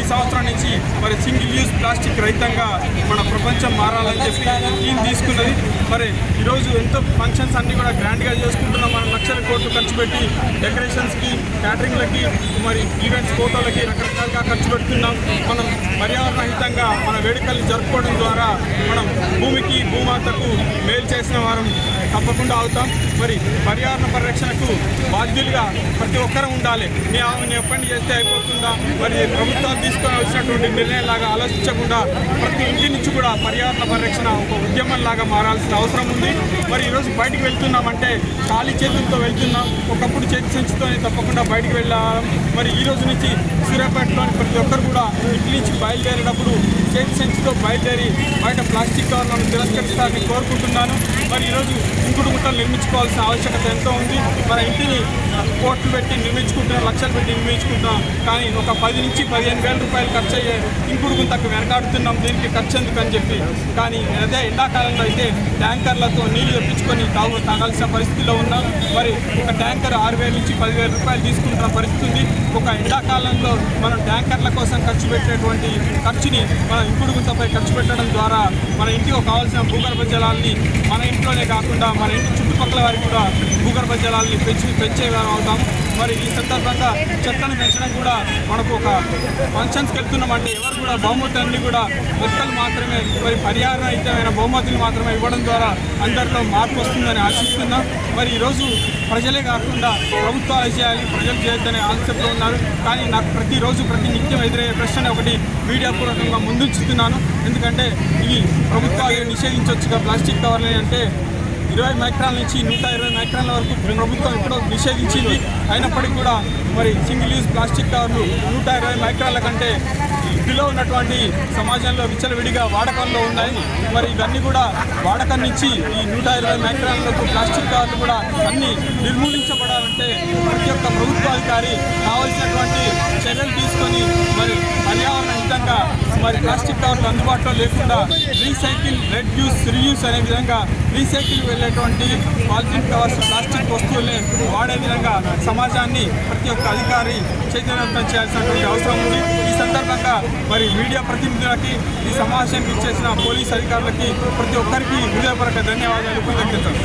ఈ సంవత్సరం నుంచి మరి సింగిల్ యూజ్ ప్లాస్టిక్ రహితంగా మన ప్రపంచం మారాలని చెప్పి థీమ్ తీసుకున్నది. మరి ఈరోజు ఎంతో ఫంక్షన్స్ అన్నీ కూడా గ్రాండ్గా చేసుకుంటున్నాం. మనం లక్షల కోట్లు ఖర్చు పెట్టి డెకరేషన్స్కి, క్యాటరింగ్లకి, మరి ఈవెంట్స్, ఫోటోలకి రకరకాలుగా ఖర్చు పెడుతున్నాం. మనం పర్యావరణ రహితంగా మన వేడుకల్ని జరుపుకోవడం ద్వారా మనం భూమికి, భూమాతకు మేలు చేసిన వారం తప్పకుండా అవుతాం. మరి పర్యావరణ పరిరక్షణకు బాధ్యులుగా ప్రతి ఒక్కరూ ఉండాలి. నేను పని చేస్తే అయిపోతుందా, మరి ప్రభుత్వాలు తీసుకొని వచ్చినటువంటి నిర్ణయంలాగా ఆలోచించకుండా ప్రతి ఇంటి నుంచి కూడా పర్యావరణ పరిరక్షణ ఒక ఉద్యమంలాగా మారాల్సిన అవసరం ఉంది. మరి ఈరోజు బయటికి వెళ్తున్నామంటే ఖాళీ చేతులతో వెళ్తున్నాం. ఒకప్పుడు చేతి సంచితోనే తప్పకుండా బయటికి వెళ్ళాం. మరి ఈ రోజు నుంచి సూర్యాపేటలోని ప్రతి ఒక్కరు కూడా ఇంటి నుంచి బయలుదేరేటప్పుడు చేతి సంచితో బయలుదేరి బయట ప్లాస్టిక్ కవర్లను తిరస్కరిస్తారని కోరుకుంటున్నాను. మరి ఈరోజు ఇంకుడు గుంటలు నిర్మించుకోవాల్సిన ఆవశ్యకత ఎంతో ఉంది. మన ఇంటిని కోట్లు పెట్టి నిర్మించుకుంటున్నాం, లక్షలు పెట్టి నిర్మించుకుంటాం. కానీ ఒక 10 నుంచి 15,000 రూపాయలు ఖర్చు అయ్యే ఇంకుడు గుంతకు వెనకాడుతున్నాం. దీనికి ఖర్చు ఎందుకని చెప్పి. కానీ అదే ఎండాకాలంలో అయితే ట్యాంకర్లతో నీళ్లు తెప్పించుకొని తాగాల్సిన పరిస్థితిలో ఉన్నాం. మరి ఒక ట్యాంకర్ 6,000 నుంచి 10,000 రూపాయలు తీసుకుంటున్న పరిస్థితి ఉంది. ఒక ఎండాకాలంలో మనం ట్యాంకర్ల కోసం ఖర్చు పెట్టేటువంటి ఖర్చుని మన ఇంకుడు గుంతపై ఖర్చు పెట్టడం ద్వారా మన ఇంటికి కావాల్సిన భూగర్భ జలాల్ని మన ఇంట్లోనే కాకుండా మన ఇంటి చుట్టుపక్కల వారికి కూడా భూగర్భ జలాల్ని పెంచే అవుతాం. మరి ఈ సందర్భంగా చెట్లను పెంచడం కూడా మనకు ఒక ఫంక్షన్స్కి వెళ్తున్నామంటే ఎవరు కూడా బహుమతులన్నీ కూడా మొక్కలు మాత్రమే, మరి పర్యావరణహితమైన బహుమతులు మాత్రమే ఇవ్వడం ద్వారా అందరిలో మార్పు వస్తుందని ఆశిస్తున్నాం. మరి ఈరోజు ప్రజలే కాకుండా ప్రభుత్వాలు చేయాలి, ప్రజలు చేయొద్దనే ఆన్సర్లో ఉన్నారు. కానీ నాకు ప్రతిరోజు ప్రతి నిత్యం ఎదురయ్యే ప్రశ్న ఒకటి మీడియా పూర్వకంగా ముందుంచుతున్నాను. ఎందుకంటే ఈ ప్రభుత్వాలు నిషేధించవచ్చుగా ప్లాస్టిక్ కవర్లు అంటే 20 మైక్రాన్ల నుంచి 120 మైక్రాన్ల వరకు ప్రభుత్వం ఎప్పుడో నిషేధించింది. అయినప్పటికీ కూడా మరి సింగిల్ యూజ్ ప్లాస్టిక్ కవర్లు 120 మైక్రాన్ల కంటే బిలో ఉన్నటువంటి సమాజంలో విచ్చలవిడిగా వాడకంలో ఉన్నాయి. మరి ఇవన్నీ కూడా వాడకం నుంచి ఈ 120 మైక్రాన్లకు ప్లాస్టిక్ కవర్లు కూడా అన్నీ నిర్మూలించబడాలంటే ప్రతి ఒక్క ప్రభుత్వాధికారి కావాల్సినటువంటి చర్యలు తీసుకొని మరి పర్యావరణ హితంగా మరి ప్లాస్టిక్ కవర్లు అందుబాటులో లేకుండా రీసైకిల్, రెడ్యూస్, రీయూస్ అనే విధంగా రీసైకిల్ వెళ్ళేటువంటి పాలిథిన్ కవర్స్, ప్లాస్టిక్ వస్తువుల్ని వాడే విధంగా సమాజాన్ని ప్రతి ఒక్క అధికారి చైతన్యవంతం చేయాల్సినటువంటి అవసరం ఉంది. ఈ సందర్భంగా మరి మీడియా ప్రతినిధులకి, ఈ సమావేశానికి ఇచ్చేసిన పోలీస్ అధికారులకి ప్రతి ఒక్కరికి హృదయపూర్వక ధన్యవాదాలు, కృతజ్ఞతలు.